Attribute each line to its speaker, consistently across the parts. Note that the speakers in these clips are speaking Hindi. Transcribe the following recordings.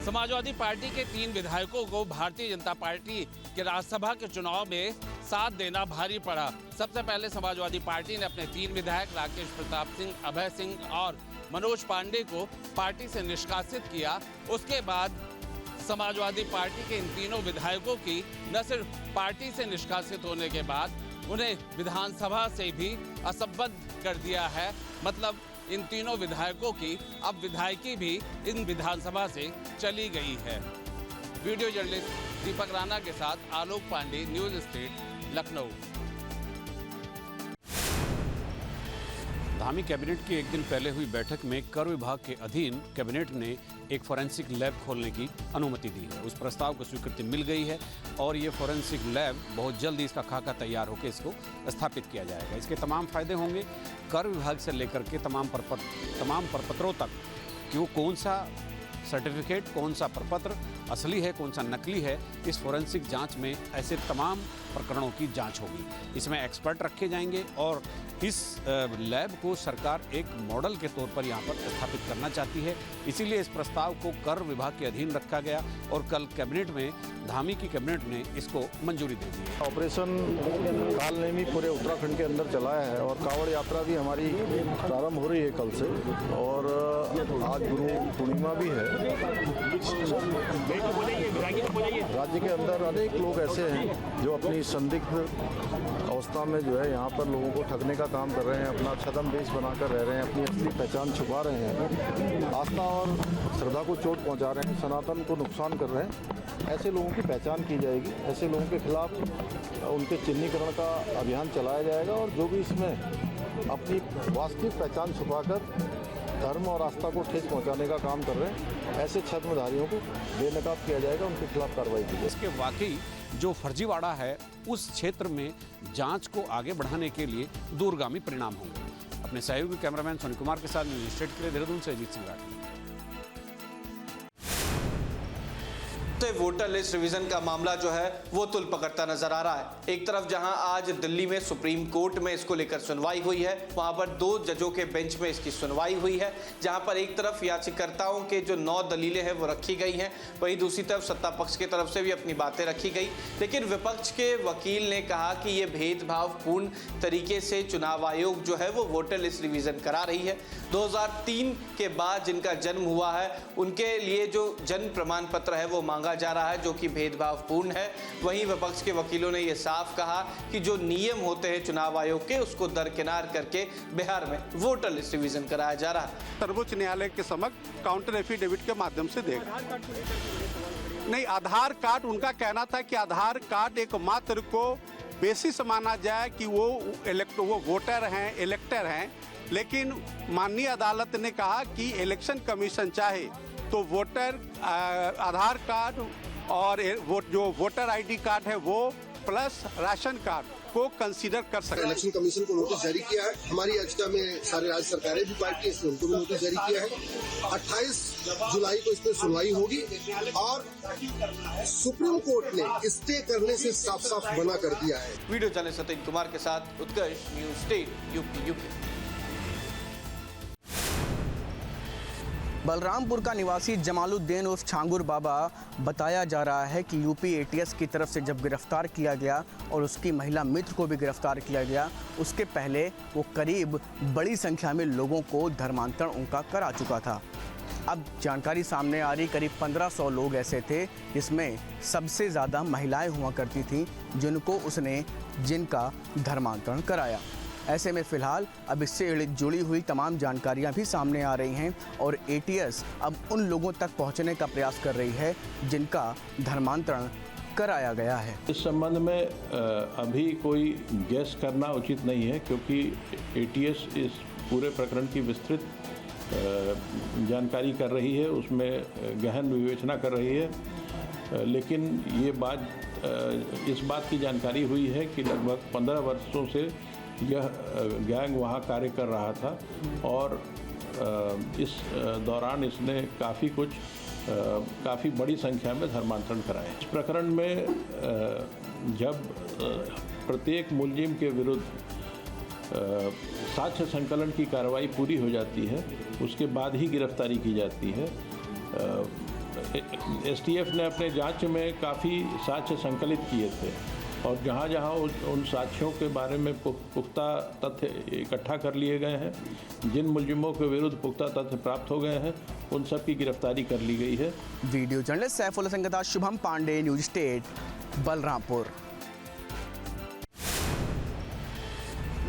Speaker 1: समाजवादी पार्टी के 3 विधायकों को भारतीय जनता पार्टी के राज्यसभा के चुनाव में साथ देना भारी पड़ा। सबसे पहले समाजवादी पार्टी ने अपने 3 विधायक राकेश प्रताप सिंह, अभय सिंह और मनोज पांडे को पार्टी से निष्कासित किया। उसके बाद समाजवादी पार्टी के इन तीनों विधायकों की न सिर्फ पार्टी से निष्कासित होने के बाद उन्हें विधानसभा से भी असंबद्ध कर दिया है। मतलब इन तीनों विधायकों की अब विधायकी भी इन विधानसभा से चली गई है। वीडियो जर्नलिस्ट दीपक राणा के साथ Alok Pandey, News State, Lucknow.
Speaker 2: Dhami cabinet की एक दिन पहले हुई बैठक में कर विभाग के अधीन कैबिनेट ने एक फोरेंसिक लैब खोलने की अनुमति दी है। उस प्रस्ताव को स्वीकृति मिल गई है और ये फोरेंसिक लैब बहुत जल्दी इसका खाका तैयार होकर इसको स्थापित किया जाएगा। इसके तमाम फायदे होंगे कर विभाग से लेकर के तमाम प्रपत्रों तक कि वो कौन सा सर्टिफिकेट, कौन सा प्रपत्र असली है, कौन सा नकली है। इस फोरेंसिक जांच में ऐसे तमाम प्रकरणों की जांच होगी। इसमें एक्सपर्ट रखे जाएंगे और इस लैब को सरकार एक मॉडल के तौर पर यहाँ पर स्थापित करना चाहती है। इसीलिए इस प्रस्ताव को कर विभाग के अधीन रखा गया और कल कैबिनेट में धामी की कैबिनेट ने इसको मंजूरी दे दी है।
Speaker 3: ऑपरेशन कालनेमी पूरे उत्तराखंड के अंदर चलाया है और कांवड़ यात्रा भी हमारी प्रारंभ हो रही है कल से और आज गुरु पूर्णिमा भी है। राज्य के अंदर अनेक लोग ऐसे हैं जो अपनी संदिग्ध अवस्था में जो है यहाँ पर लोगों को ठगने का काम कर रहे हैं, अपना छद्म वेश बनाकर रह रहे हैं, अपनी असली पहचान छुपा रहे हैं, आस्था और श्रद्धा को चोट पहुँचा रहे हैं, सनातन को नुकसान कर रहे हैं। ऐसे लोगों की पहचान की जाएगी, ऐसे लोगों के खिलाफ उनके चिन्हीकरण का अभियान चलाया जाएगा और जो भी इसमें अपनी वास्तविक पहचान छुपाकर धर्म और आस्था को ठेस पहुंचाने का काम कर रहे हैं, ऐसे छद्मधारियों को बेनकाब किया जाएगा, उनके खिलाफ कार्रवाई की जाएगी।
Speaker 2: इसके वाकई जो फर्जीवाड़ा है उस क्षेत्र में जांच को आगे बढ़ाने के लिए दूरगामी परिणाम होंगे। अपने सहयोगी कैमरामैन सोनी कुमार के साथ न्यूज़ स्टेट के लिए देहरादून से Ajit Singh Rathi.
Speaker 4: Voter list revision का मामला जो है वो तुल पकड़ता नजर आ रहा है। एक तरफ जहां आज दिल्ली में सुप्रीम कोर्ट में इसको लेकर सुनवाई हुई है, वहां पर 2 जजों के बेंच में इसकी सुनवाई हुई है, जहां पर एक तरफ याचिकाकर्ताओं के जो 9 दलीलें हैं वो रखी गई हैं, वहीं दूसरी तरफ सत्ता पक्ष की तरफ से भी अपनी बातें रखी गई। लेकिन विपक्ष के वकील ने कहा कि ये भेदभावपूर्ण तरीके से चुनाव आयोग जो है वो वोटर लिस्ट रिवीजन करा रही है। 2003 के बाद जिनका जन्म हुआ है उनके लिए जो जन्म प्रमाण पत्र है वो मांगा जा रहा है, जो कि भेदभावपूर्ण है। वहीं विपक्ष के वकीलों ने यह साफ कहा कि जो नियम होते हैं चुनाव आयोग के उसको दरकिनार करके बिहार में वोटर लिस्ट रिवीजन कराया जा रहा है।
Speaker 5: सर्वोच्च न्यायालय के समक्ष काउंटर एफिडेविट के माध्यम से देगा। नहीं, आधार कार्ड उनका कहना था कि आधार कार्ड एक मात्र को बेसिस माना जाए कि वो वोटर हैं, इलेक्टर हैं, लेकिन माननीय अदालत ने कहा कि इलेक्शन कमीशन चाहे तो वोटर आधार कार्ड और जो वोटर आईडी कार्ड है वो प्लस राशन कार्ड को कंसीडर कर सकते हैं।
Speaker 6: इलेक्शन कमीशन को नोटिस जारी किया है। हमारी याचिका में सारे राज्य सरकारें भी पार्टी है, उनको भी नोटिस जारी किया है। 28 जुलाई को इस पर सुनवाई होगी और सुप्रीम कोर्ट ने स्टे करने से साफ साफ मना कर दिया है।
Speaker 4: वीडियो जर्नलिस्ट सतीश कुमार के साथ उत्कर्ष, न्यूज़ स्टेट, यूपी।
Speaker 7: बलरामपुर का निवासी जमालुद्दीन उर्फ छांगुर बाबा बताया जा रहा है कि यूपी एटीएस की तरफ से जब गिरफ्तार किया गया और उसकी महिला मित्र को भी गिरफ्तार किया गया, उसके पहले वो करीब बड़ी संख्या में लोगों को धर्मांतरण उनका करा चुका था। अब जानकारी सामने आ रही, करीब 1500 लोग ऐसे थे जिसमें सबसे ज़्यादा महिलाएं हुआ करती थीं जिनका धर्मांतरण कराया। ऐसे में फ़िलहाल अब इससे जुड़ी हुई तमाम जानकारियां भी सामने आ रही हैं और एटीएस अब उन लोगों तक पहुंचने का प्रयास कर रही है जिनका धर्मांतरण कराया गया है।
Speaker 8: इस संबंध में अभी कोई गैस करना उचित नहीं है, क्योंकि एटीएस इस पूरे प्रकरण की विस्तृत जानकारी कर रही है, उसमें गहन विवेचना कर रही है। लेकिन ये इस बात की जानकारी हुई है कि लगभग 15 वर्षों से यह गैंग वहाँ कार्य कर रहा था और इस दौरान इसने काफ़ी बड़ी संख्या में धर्मांतरण कराए। इस प्रकरण में जब प्रत्येक मुलजिम के विरुद्ध साक्ष्य संकलन की कार्रवाई पूरी हो जाती है, उसके बाद ही गिरफ्तारी की जाती है। एसटीएफ ने अपने जांच में काफ़ी साक्ष्य संकलित किए थे और जहां जहां उन साक्ष्यों के बारे में पुख्ता तथ्य इकट्ठा कर लिए गए हैं, जिन मुलजिमों के विरुद्ध पुख्ता तथ्य प्राप्त हो गए हैं, उन सब की गिरफ्तारी कर ली गई है।
Speaker 7: वीडियो जर्नलिस्ट सैफुल्लाह सिंह के साथ शुभम पांडे, न्यूज स्टेट, बलरामपुर।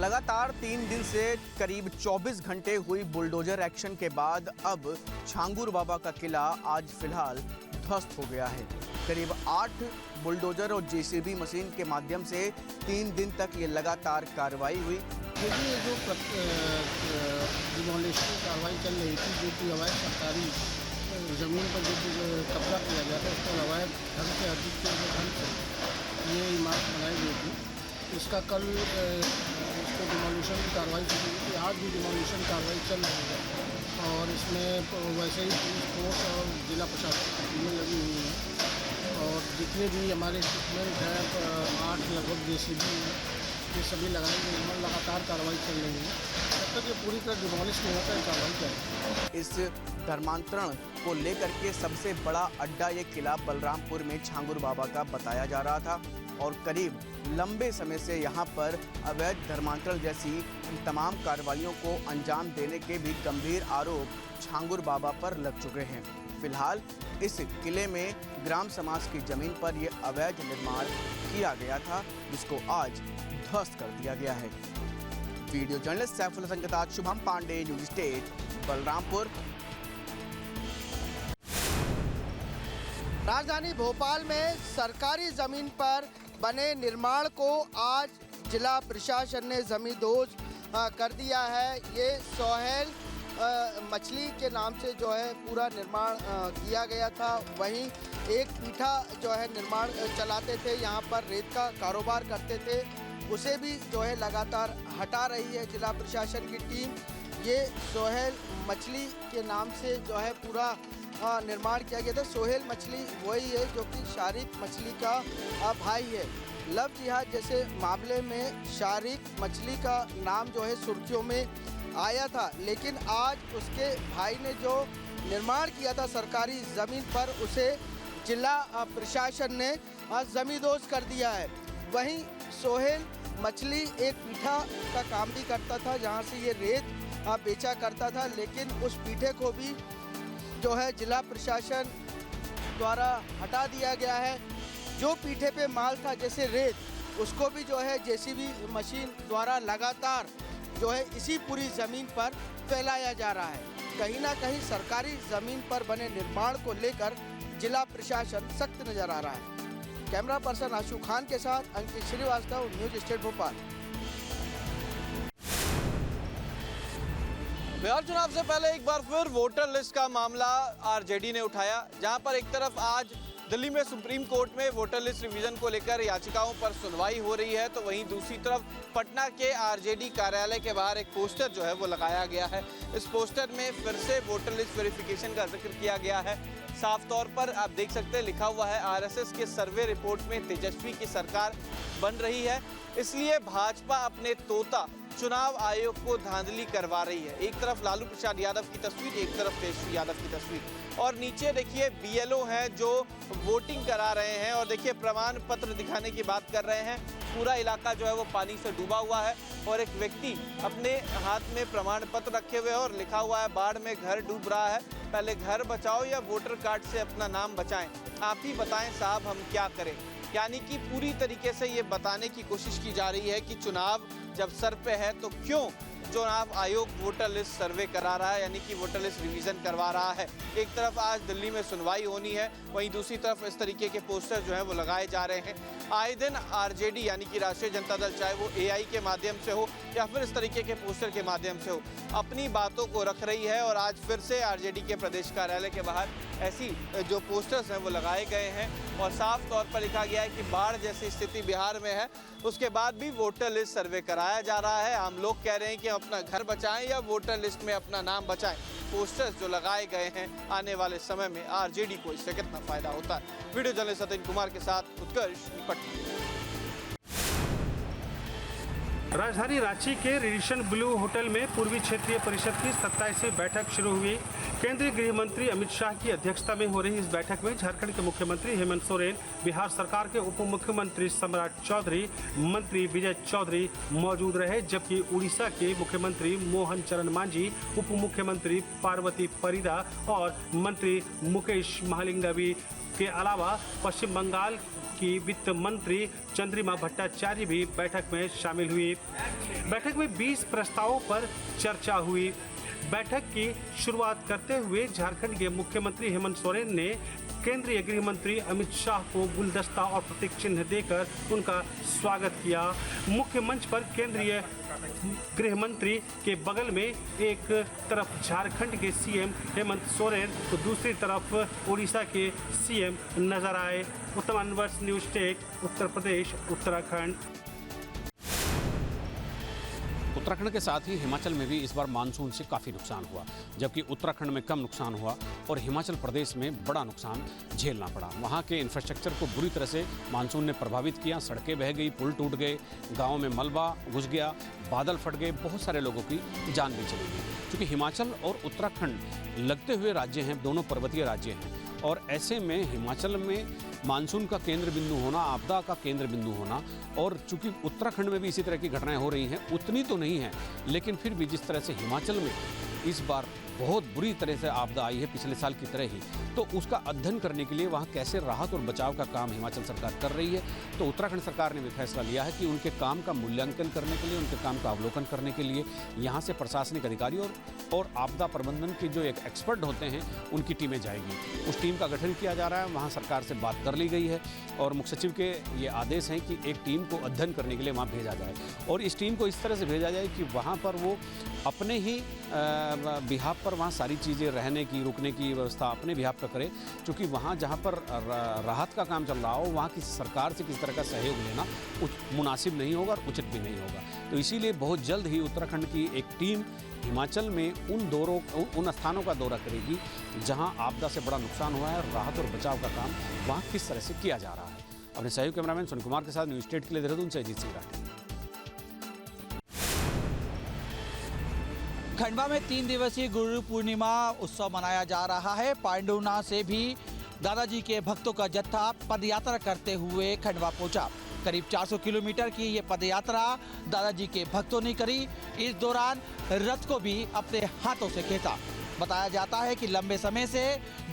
Speaker 7: लगातार 3 दिन से करीब 24 घंटे हुई बुलडोजर एक्शन के बाद अब छांगुर बाबा का किला आज फिलहाल ध्वस्त हो गया है। करीब 8 बुलडोजर और जेसीबी मशीन के माध्यम से 3 दिन तक ये लगातार कार्रवाई हुई।
Speaker 9: देखिए, जो डिमोलिशन की कार्रवाई चल रही थी, जो कि अवैध सरकारी ज़मीन पर जो कब्जा किया गया था, उसको अवैध ढंग से अधिक ढंग से ये इमारत बनाई गई थी। इसका कल इसको डिमोलिशन की कार्रवाई शुरू हुई थी। आज भी डिमोलिशन कार्रवाई चल रही है और इसमें वैसे ही पुलिस फोर्स और जिला प्रशासन की टीमें लगी हुई हैं और जितने भी हमारे इक्विपमेंट हैं 8 लगभग जेसीबी हैं, ये सभी लगाए गए हैं। लगातार कार्रवाई चल रही है। जब तक ये पूरी तरह डिमोलिश नहीं होता है, कार्रवाई चलेगी।
Speaker 7: इस धर्मांतरण को लेकर के सबसे बड़ा अड्डा ये किला बलरामपुर में छांगुर बाबा का बताया जा रहा था और करीब लंबे समय से यहाँ पर अवैध धर्मांतरण जैसी तमाम कार्रवाइयों को अंजाम देने के भी गंभीर आरोप छांगुर बाबा पर लग चुके हैं। फिलहाल इस किले में ग्राम समाज की जमीन पर यह अवैध निर्माण किया गया था, जिसको आज ध्वस्त कर दिया गया है। वीडियो जर्नलिस्ट सैफुल्लाह सिंह के साथ शुभम पांडे, न्यूज स्टेट, बलरामपुर।
Speaker 10: राजधानी भोपाल में सरकारी जमीन पर बने निर्माण को आज जिला प्रशासन ने जमींदोज कर दिया है। ये सोहेल मछली के नाम से जो है पूरा निर्माण किया गया था। वहीं एक पीठा जो है निर्माण चलाते थे, यहाँ पर रेत का कारोबार करते थे, उसे भी जो है लगातार हटा रही है जिला प्रशासन की टीम। ये सोहेल मछली के नाम से जो है पूरा निर्माण किया गया था। सोहेल मछली वही है जो कि शारिक मछली का भाई है। लव जिहाद जैसे मामले में शारिक मछली का नाम जो है सुर्खियों में आया था, लेकिन आज उसके भाई ने जो निर्माण किया था सरकारी ज़मीन पर, उसे जिला प्रशासन ने जमींदोज कर दिया है। वहीं सोहेल मछली एक पीठा का काम भी करता था, जहां से ये रेत बेचा करता था, लेकिन उस पीठे को भी जो है जिला प्रशासन द्वारा हटा दिया गया है। जो पीठे पे माल था जैसे रेत, उसको भी जो है जेसीबी मशीन द्वारा लगातार जो है इसी पूरी ज़मीन पर फैलाया जा रहा है। कहीं ना कहीं सरकारी ज़मीन पर बने निर्माण को लेकर जिला प्रशासन सख्त नज़र आ रहा है। कैमरा पर्सन आशु खान के साथ अंकित श्रीवास्तव, न्यूज स्टेट भोपाल।
Speaker 4: बिहार चुनाव से पहले एक बार फिर वोटर लिस्ट का मामला आरजेडी ने उठाया, जहां पर एक तरफ आज दिल्ली में सुप्रीम कोर्ट में वोटर लिस्ट रिवीजन को लेकर याचिकाओं पर सुनवाई हो रही है, तो वहीं दूसरी तरफ पटना के आरजेडी कार्यालय के बाहर एक पोस्टर जो है वो लगाया गया है। इस पोस्टर में फिर से वोटर लिस्ट वेरिफिकेशन का जिक्र किया गया है। साफ तौर पर आप देख सकते हैं लिखा हुआ है आरएसएस के सर्वे रिपोर्ट में तेजस्वी की सरकार बन रही है, इसलिए भाजपा अपने तोता चुनाव आयोग को धांधली करवा रही है। एक तरफ लालू प्रसाद यादव की तस्वीर, एक तरफ तेजस्वी यादव की तस्वीर, और नीचे देखिए बीएलओ हैं जो वोटिंग करा रहे हैं और देखिए प्रमाण पत्र दिखाने की बात कर रहे हैं। पूरा इलाका जो है वो पानी से डूबा हुआ है और एक व्यक्ति अपने हाथ में प्रमाण पत्र रखे हुए और लिखा हुआ है बाढ़ में घर डूब रहा है, पहले घर बचाओ या वोटर कार्ड से अपना नाम बचाएं, आप ही बताएं साहब हम क्या करें। यानी कि पूरी तरीके से ये बताने की कोशिश की जा रही है कि चुनाव जब सर पे है तो क्यों चुनाव आयोग वोटर लिस्ट सर्वे करा रहा है, यानी कि वोटर लिस्ट रिवीजन करवा रहा है। एक तरफ आज दिल्ली में सुनवाई होनी है, वहीं दूसरी तरफ इस तरीके के पोस्टर जो हैं वो लगाए जा रहे हैं। आए दिन आरजेडी यानी कि राष्ट्रीय जनता दल, चाहे वो एआई के माध्यम से हो या फिर इस तरीके के पोस्टर के माध्यम से हो, अपनी बातों को रख रही है और आज फिर से आरजेडी के प्रदेश कार्यालय के बाहर ऐसी जो पोस्टर्स हैं वो लगाए गए हैं और साफ तौर पर लिखा गया है कि बाढ़ जैसी स्थिति बिहार में है, उसके बाद भी वोटर लिस्ट सर्वे कराया जा रहा है। हम लोग कह रहे हैं कि हम अपना घर बचाएं या वोटर लिस्ट में अपना नाम बचाएं। पोस्टर्स जो लगाए गए हैं, आने वाले समय में आरजेडी को इससे कितना फायदा होता है। वीडियो जर्नलिस्ट सतीन कुमार के साथ उत्कर्ष, पटना।
Speaker 11: राजधानी रांची के रेडिसन ब्लू होटल में पूर्वी क्षेत्रीय परिषद की 27वीं बैठक शुरू हुई। केंद्रीय गृह मंत्री अमित शाह की अध्यक्षता में हो रही इस बैठक में झारखंड के मुख्यमंत्री हेमंत सोरेन, बिहार सरकार के उप मुख्यमंत्री सम्राट चौधरी, मंत्री विजय चौधरी मौजूद रहे, जबकि उड़ीसा के मुख्यमंत्री मोहन चरण मांझी, उप मुख्यमंत्री पार्वती परिदा और मंत्री मुकेश महालिंगवी के अलावा पश्चिम बंगाल की वित्त मंत्री चंद्रिमा भट्टाचार्य भी बैठक में शामिल हुई। बैठक में 20 प्रस्तावों पर चर्चा हुई। बैठक की शुरुआत करते हुए झारखंड के मुख्यमंत्री हेमंत सोरेन ने केंद्रीय गृह मंत्री अमित शाह को गुलदस्ता और प्रतीक चिन्ह देकर उनका स्वागत किया। मुख्य मंच पर केंद्रीय गृह मंत्री के बगल में एक तरफ झारखंड के सीएम हेमंत सोरेन तो दूसरी तरफ उड़ीसा के सीएम नजर आए। उत्तम अनवर्स न्यूज टेक, उत्तर प्रदेश, उत्तराखंड।
Speaker 2: उत्तराखंड के साथ ही हिमाचल में भी इस बार मानसून से काफ़ी नुकसान हुआ, जबकि उत्तराखंड में कम नुकसान हुआ और हिमाचल प्रदेश में बड़ा नुकसान झेलना पड़ा। वहाँ के इंफ्रास्ट्रक्चर को बुरी तरह से मानसून ने प्रभावित किया। सड़कें बह गई, पुल टूट गए, गाँव में मलबा घुस गया, बादल फट गए, बहुत सारे लोगों की जान भी चली गई। क्योंकि हिमाचल और उत्तराखंड लगते हुए राज्य हैं, दोनों पर्वतीय राज्य हैं, और ऐसे में हिमाचल में मानसून का केंद्र बिंदु होना, आपदा का केंद्र बिंदु होना, और चूंकि उत्तराखंड में भी इसी तरह की घटनाएं हो रही हैं, उतनी तो नहीं है, लेकिन फिर भी जिस तरह से हिमाचल में इस बार बहुत बुरी तरह से आपदा आई है पिछले साल की तरह ही, तो उसका अध्ययन करने के लिए वहाँ कैसे राहत और बचाव का काम हिमाचल सरकार कर रही है। तो उत्तराखंड सरकार ने भी फैसला लिया है कि उनके काम का मूल्यांकन करने के लिए, उनके काम का अवलोकन करने के लिए यहाँ से प्रशासनिक अधिकारी और आपदा प्रबंधन के जो एक एक्सपर्ट होते हैं उनकी टीमें जाएगी। उस टीम का गठन किया जा रहा है, वहाँ सरकार से बात कर ली गई है और मुख्य सचिव के ये आदेश हैं कि एक टीम को अध्ययन करने के लिए वहाँ भेजा जाए, और इस टीम को इस तरह से भेजा जाए कि वहाँ पर वो अपने ही बिहाफ पर वहाँ सारी चीज़ें, रहने की, रुकने की व्यवस्था अपने बिहाफ पर करे, क्योंकि वहाँ जहाँ पर राहत का काम चल रहा हो वहाँ की सरकार से किसी तरह का सहयोग लेना मुनासिब नहीं होगा और उचित भी नहीं होगा। तो इसीलिए बहुत जल्द ही उत्तराखंड की एक टीम हिमाचल में उन स्थानों का दौरा करेगी जहाँ आपदा से बड़ा नुकसान हुआ है, राहत और बचाव का काम वहाँ किस तरह से किया जा रहा है। अपने सहयोगी कैमरामैन सुनील कुमार के साथ न्यूज स्टेट के लिए देहरादून से अजीत सिंह राठी।
Speaker 12: खंडवा में 3 दिवसीय गुरु पूर्णिमा उत्सव मनाया जा रहा है। पांडुना से भी दादाजी के भक्तों का जत्था पदयात्रा करते हुए खंडवा पहुंचा। करीब 400 किलोमीटर की ये पदयात्रा दादाजी के भक्तों ने करी। इस दौरान रथ को भी अपने हाथों से खींचा। बताया जाता है कि लंबे समय से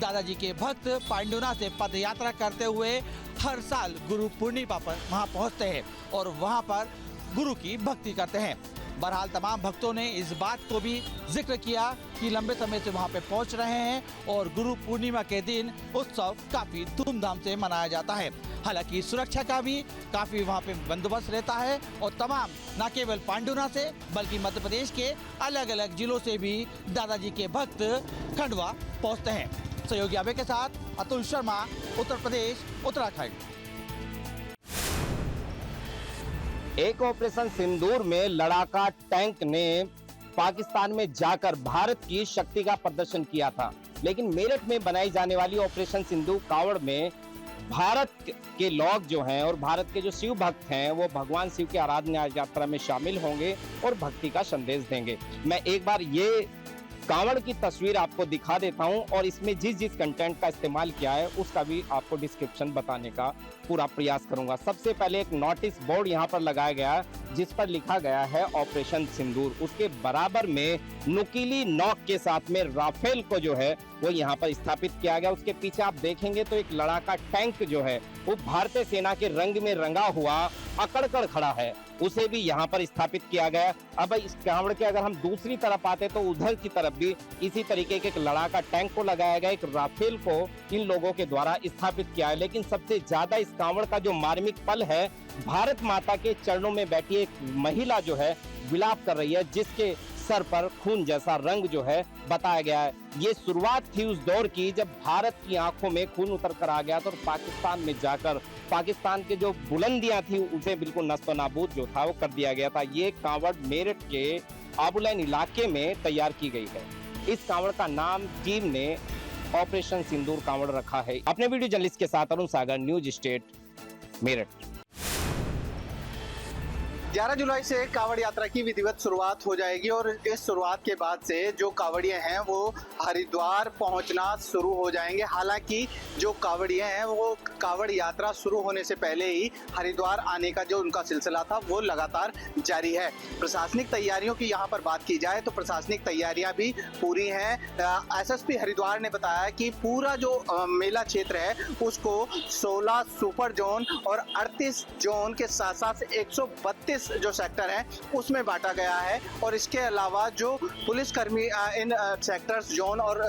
Speaker 12: दादाजी के भक्त पांडुना से पदयात्रा करते हुए हर साल गुरु पूर्णिमा पर वहाँ पहुँचते हैं और वहाँ पर गुरु की भक्ति करते हैं। बहरहाल तमाम भक्तों ने इस बात को भी जिक्र किया कि लंबे समय से वहां पे पहुंच रहे हैं और गुरु पूर्णिमा के दिन उत्सव काफी धूमधाम से मनाया जाता है। हालांकि सुरक्षा का भी काफी वहां पे बंदोबस्त रहता है और तमाम न केवल पांडुना से बल्कि मध्य प्रदेश के अलग अलग जिलों से भी दादाजी के भक्त खंडवा पहुँचते हैं। सहयोगी आबे के साथ अतुल शर्मा, उत्तर प्रदेश, उत्तराखंड।
Speaker 13: एक ऑपरेशन सिंदूर में लड़ाका टैंक ने पाकिस्तान में जाकर भारत की शक्ति का प्रदर्शन किया था, लेकिन मेरठ में बनाई जाने वाली ऑपरेशन सिंदूर कावड़ में भारत के लोग जो हैं और भारत के जो शिव भक्त हैं वो भगवान शिव की आराधना यात्रा में शामिल होंगे और भक्ति का संदेश देंगे। मैं एक बार ये कांवड़ की तस्वीर आपको दिखा देता हूं और इसमें जिस जिस कंटेंट का इस्तेमाल किया है उसका भी आपको डिस्क्रिप्शन बताने का पूरा प्रयास करूंगा। सबसे पहले एक नोटिस बोर्ड यहां पर लगाया गया जिस पर लिखा गया है ऑपरेशन सिंदूर। उसके बराबर में नुकीली नोक के साथ में राफेल को जो है वो यहाँ पर स्थापित किया गया। उसके पीछे आप देखेंगे तो एक लड़ाका टैंक जो है वो भारतीय सेना के रंग में रंगा हुआ अकड़कड़ खड़ा है, उसे भी यहाँ पर स्थापित किया गया। अब इस कांवड़ के अगर हम दूसरी तरफ आते तो उधर की तरफ भी इसी तरीके के एक लड़ाका टैंक को लगाया गया, एक राफेल को इन लोगों के द्वारा स्थापित किया है। लेकिन सबसे ज्यादा इस कांवड़ का जो मार्मिक पल है, भारत माता के चरणों में बैठी एक महिला जो है विलाप कर रही है, जिसके सर पर खून जैसा रंग जो है बताया गया है। ये शुरुआत थी उस दौर की जब भारत की आंखों में खून उतर कर आ गया था और पाकिस्तान में जाकर पाकिस्तान के जो बुलंदियां थी उसे बिल्कुल नस्तो नाबूद जो था वो कर दिया गया था। ये कांवड़ मेरठ के आबुलैन इलाके में तैयार की गई है। इस कांवड़ का नाम टीम ने ऑपरेशन सिंदूर कांवड़ रखा है। अपने वीडियो जर्नलिस्ट के साथ अरुण सागर, न्यूज स्टेट, मेरठ।
Speaker 14: 11 जुलाई से कांवड़ यात्रा की विधिवत शुरुआत हो जाएगी और इस शुरुआत के बाद से जो कांवड़िए हैं वो हरिद्वार पहुंचना शुरू हो जाएंगे। हालांकि जो कांवड़िए हैं वो कांवड़ यात्रा शुरू होने से पहले ही हरिद्वार आने का जो उनका सिलसिला था वो लगातार जारी है। प्रशासनिक तैयारियों की यहाँ पर बात की जाए तो प्रशासनिक तैयारियां भी पूरी हैं। एसएसपी हरिद्वार ने बताया कि पूरा जो मेला क्षेत्र है उसको 16 सुपर जोन और 38 जोन के साथ साथ 132 जो सेक्टर हैं उसमें बांटा गया है और इसके अलावा जो पुलिसकर्मी इन सेक्टर्स जोन और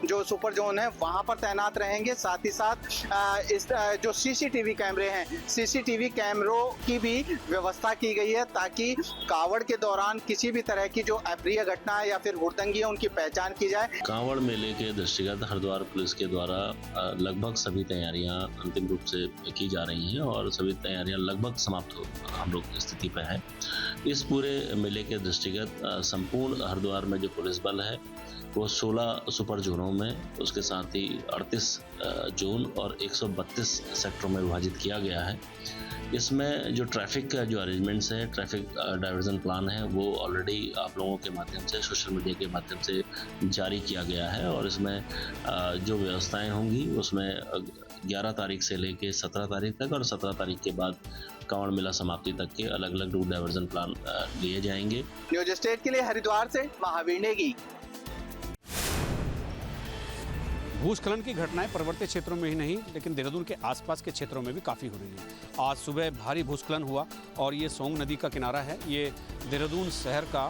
Speaker 14: जो सुपर जोन है वहां पर तैनात रहेंगे। साथ ही साथ इस जो सीसीटीवी कैमरे हैं, सीसीटीवी कैमरों की भी व्यवस्था की गई है ताकि कांवड़ के दौरान किसी भी तरह की जो अप्रिय घटना है या फिर हुड़दंगी है उनकी पहचान की जाए।
Speaker 15: कांवड़ मेले के दृष्टिगत हरिद्वार पुलिस के द्वारा लगभग सभी तैयारियां अंतिम रूप से की जा रही हैं और सभी तैयारियां लगभग समाप्त हम लोग की स्थिति पे है। इस पूरे मेले के दृष्टिगत संपूर्ण हरिद्वार में जो पुलिस बल है वो 16 सुपर जोनों में, उसके साथ ही 38 जोन और 132 सेक्टरों में विभाजित किया गया है। इसमें जो ट्रैफिक का जो अरेंजमेंट्स है, ट्रैफिक डाइवर्जन प्लान है वो ऑलरेडी आप लोगों के माध्यम से, सोशल मीडिया के माध्यम से जारी किया गया है और इसमें जो व्यवस्थाएं होंगी उसमें 11 तारीख से लेके 17 तारीख तक और 17 तारीख के बाद कांवड़ मेला समाप्ति तक के अलग अलग रूट डाइवर्जन प्लान लिए जाएंगे।
Speaker 14: न्यूज स्टेट के लिए हरिद्वार से महावीर नेगी।
Speaker 2: भूस्खलन की घटनाएं पर्वतीय क्षेत्रों में ही नहीं लेकिन देहरादून के आसपास के क्षेत्रों में भी काफ़ी हो रही हैं। आज सुबह भारी भूस्खलन हुआ और ये सोंग नदी का किनारा है। ये देहरादून शहर का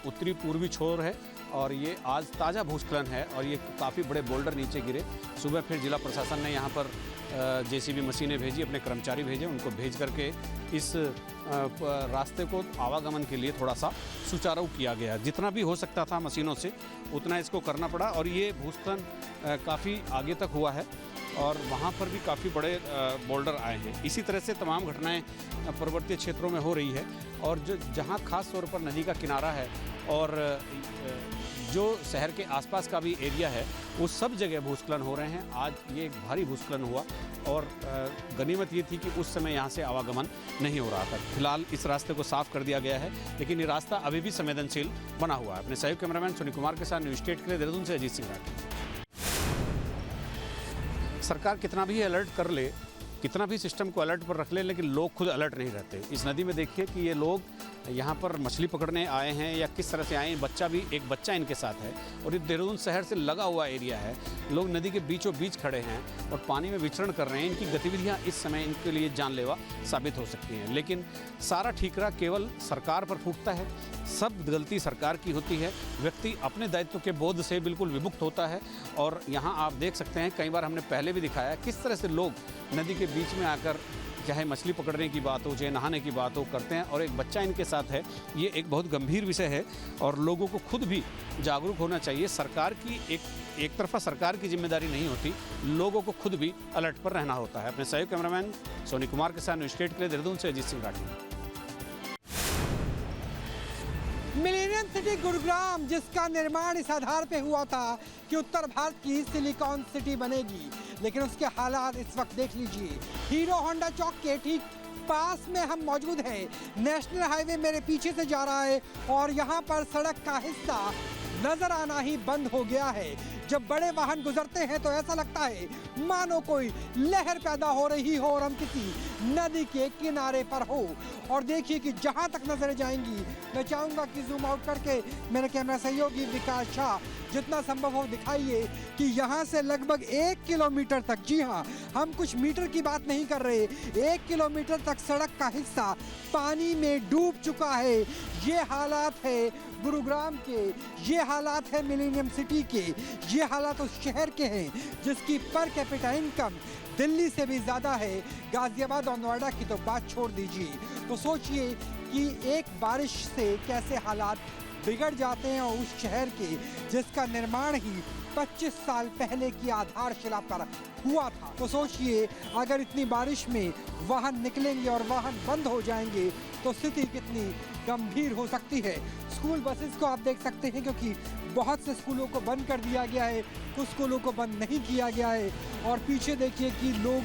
Speaker 2: उत्तरी पूर्वी छोर है और ये आज ताज़ा भूस्खलन है और ये काफ़ी बड़े बोल्डर नीचे गिरे। सुबह फिर जिला प्रशासन ने यहाँ पर जेसीबी मशीनें भेजी, अपने कर्मचारी भेजे, उनको भेज करके इस रास्ते को आवागमन के लिए थोड़ा सा सुचारू किया गया। जितना भी हो सकता था मशीनों से उतना इसको करना पड़ा और ये भूस्खलन काफ़ी आगे तक हुआ है और वहाँ पर भी काफ़ी बड़े बोल्डर आए हैं। इसी तरह से तमाम घटनाएं पर्वतीय क्षेत्रों में हो रही है और जो जहाँ खास तौर पर नदी का किनारा है और जो शहर के आसपास का भी एरिया है वो सब जगह भूस्खलन हो रहे हैं। आज ये एक भारी भूस्खलन हुआ और गनीमत ये थी कि उस समय यहाँ से आवागमन नहीं हो रहा था। फिलहाल इस रास्ते को साफ कर दिया गया है लेकिन ये रास्ता अभी भी संवेदनशील बना हुआ है। अपने सहयोग कैमरामैन सोनी कुमार के साथ न्यूज स्टेट के लिए देहरादून से अजीत सिंह राठी। सरकार कितना भी अलर्ट कर ले, कितना भी सिस्टम को अलर्ट पर रख ले, लेकिन लोग खुद अलर्ट नहीं रहते। इस नदी में देखिए कि ये लोग यहाँ पर मछली पकड़ने आए हैं या किस तरह से आए हैं। एक बच्चा इनके साथ है और ये देहरादून शहर से लगा हुआ एरिया है। लोग नदी के बीचों बीच खड़े हैं और पानी में विचरण कर रहे हैं। इनकी गतिविधियाँ इस समय इनके लिए जानलेवा साबित हो सकती हैं, लेकिन सारा ठीकरा केवल सरकार पर फूटता है। सब गलती सरकार की होती है। व्यक्ति अपने दायित्व के बोध से बिल्कुल विमुक्त होता है और यहाँ आप देख सकते हैं, कई बार हमने पहले भी दिखाया किस तरह से लोग नदी के बीच में आकर चाहे मछली पकड़ने की बात हो, चाहे नहाने की बात हो, करते हैं और एक बच्चा इनके साथ है। ये एक बहुत गंभीर विषय है और लोगों को खुद भी जागरूक होना चाहिए। सरकार की एक तरफा सरकार की जिम्मेदारी नहीं होती, लोगों को खुद भी अलर्ट पर रहना होता है। अपने सहयोग कैमरामैन सोनी कुमार के साथ न्यूज स्टेट के लिए देहरादून से अजीत सिंह राठी।
Speaker 16: मिलेनियम सिटी गुरुग्राम, जिसका निर्माण इस आधार पे हुआ था कि उत्तर भारत की सिलिकॉन सिटी बनेगी, लेकिन उसके हालात इस वक्त देख लीजिए। हीरो होंडा चौक के ठीक पास में हम मौजूद हैं। नेशनल हाईवे मेरे पीछे से जा रहा है और यहाँ पर सड़क का हिस्सा नजर आना ही बंद हो गया है। जब बड़े वाहन गुजरते हैं तो ऐसा लगता है मानो कोई लहर पैदा हो रही हो और हम किसी नदी के किनारे पर हो। और देखिए कि जहां तक नजरें जाएंगी, मैं चाहूंगा कि जूम आउट करके मेरे कैमरा सहयोगी विकास शाह जितना संभव हो दिखाइए कि यहाँ से लगभग 1 किलोमीटर तक, जी हाँ, हम कुछ मीटर की बात नहीं कर रहे, 1 किलोमीटर तक सड़क का हिस्सा पानी में डूब चुका है। ये हालात है गुरुग्राम के, ये हालात है मिलेनियम सिटी के, ये हालात उस शहर के हैं जिसकी पर कैपिटा इनकम दिल्ली से भी ज़्यादा है। गाजियाबाद और नोएडा की तो बात छोड़ दीजिए। तो सोचिए कि एक बारिश से कैसे हालात बिगड़ जाते हैं और उस शहर के जिसका निर्माण ही 25 साल पहले की आधारशिला पर हुआ था। तो सोचिए अगर इतनी बारिश में वाहन निकलेंगे और वाहन बंद हो जाएंगे तो स्थिति कितनी गंभीर हो सकती है। स्कूल बसेस को आप देख सकते हैं क्योंकि बहुत से स्कूलों को बंद कर दिया गया है, कुछ स्कूलों को बंद नहीं किया गया है। और पीछे देखिए कि लोग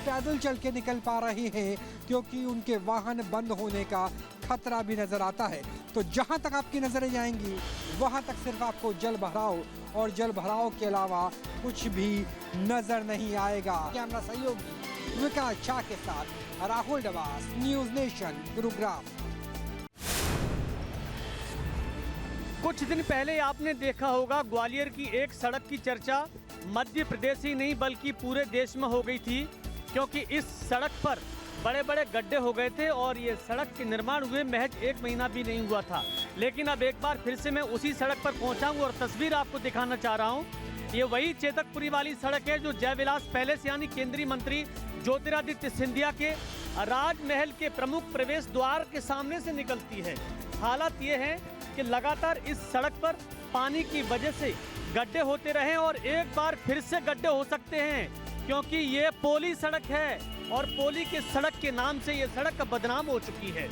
Speaker 16: पैदल चल के निकल पा रहे हैं क्योंकि उनके वाहन बंद होने का खतरा भी नजर आता है। तो जहां तक आपकी नजरें जाएंगी वहां तक सिर्फ आपको जल भराव और जल भराव के अलावा कुछ भी नजर नहीं आएगा। कैमरा सहयोगी विकास झा के साथ राहुल डवास, न्यूज नेशन, गुरुग्राम।
Speaker 17: कुछ दिन पहले आपने देखा होगा ग्वालियर की एक सड़क की चर्चा मध्य प्रदेश ही नहीं बल्कि पूरे देश में हो गई थी, क्योंकि इस सड़क पर बड़े बड़े गड्ढे हो गए थे और ये सड़क के निर्माण हुए महज 1 महीना भी नहीं हुआ था। लेकिन अब एक बार फिर से मैं उसी सड़क पर पहुंचा हूं और तस्वीर आपको दिखाना चाह रहा हूं। ये वही चेतकपुरी वाली सड़क है जो जयविलास पैलेस यानी केंद्रीय मंत्री ज्योतिरादित्य सिंधिया के राजमहल के प्रमुख प्रवेश द्वार के सामने से निकलती है। हालात ये है कि लगातार इस सड़क पर पानी की वजह से गड्ढे होते रहे और एक बार फिर से गड्ढे हो सकते हैं, क्योंकि ये पोली सड़क है और पोली के सड़क के नाम से ये सड़क बदनाम हो चुकी है।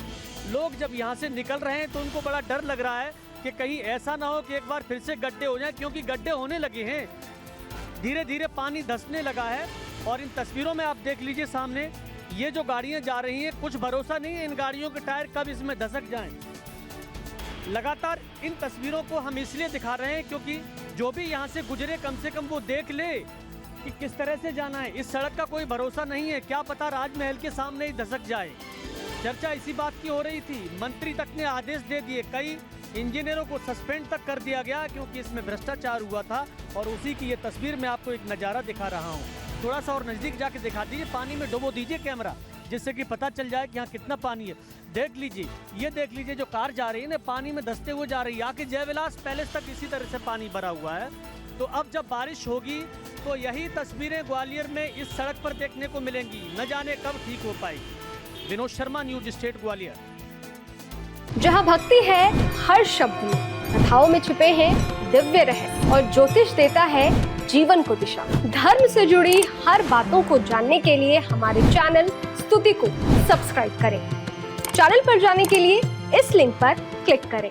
Speaker 17: लोग जब यहाँ से निकल रहे हैं तो उनको बड़ा डर लग रहा है कि कहीं ऐसा ना हो कि एक बार फिर से गड्ढे हो जाएं, क्योंकि गड्ढे होने लगे हैं, धीरे धीरे पानी धंसने लगा है। और इन तस्वीरों में आप देख लीजिए सामने ये जो गाड़ियाँ जा रही हैं, कुछ भरोसा नहीं है इन गाड़ियों के टायर कब इसमें धसक जाएं। लगातार इन तस्वीरों को हम इसलिए दिखा रहे हैं क्योंकि जो भी यहाँ से गुजरे कम से कम वो देख ले कि किस तरह से जाना है। इस सड़क का कोई भरोसा नहीं है, क्या पता राजमहल के सामने ही धसक जाए। चर्चा इसी बात की हो रही थी, मंत्री तक ने आदेश दे दिए, कई इंजीनियरों को सस्पेंड तक कर दिया गया क्योंकि इसमें भ्रष्टाचार हुआ था। और उसी की ये तस्वीर मैं आपको एक नज़ारा दिखा रहा हूँ, थोड़ा सा और नज़दीक जाके दिखा दीजिए, पानी में डुबो दीजिए कैमरा, जिससे कि पता चल जाए कि यहाँ कितना पानी है। देख लीजिए, ये देख लीजिए जो कार जा रही है ना, पानी में धंसते हुए जा रही है। आके जयविलास पैलेस तक इसी तरह से पानी भरा हुआ है। तो अब जब बारिश होगी तो यही तस्वीरें ग्वालियर में इस सड़क पर देखने को मिलेंगी, न जाने कब ठीक हो पाएगी। Vinod Sharma, news state Gwalior.
Speaker 18: जहाँ भक्ति है हर शब्द में, कथाओं में छुपे हैं दिव्य रहस्य और ज्योतिष देता है जीवन को दिशा। धर्म से जुड़ी हर बातों को जानने के लिए हमारे चैनल स्तुति को सब्सक्राइब करें। चैनल पर जाने के लिए इस लिंक पर क्लिक करें।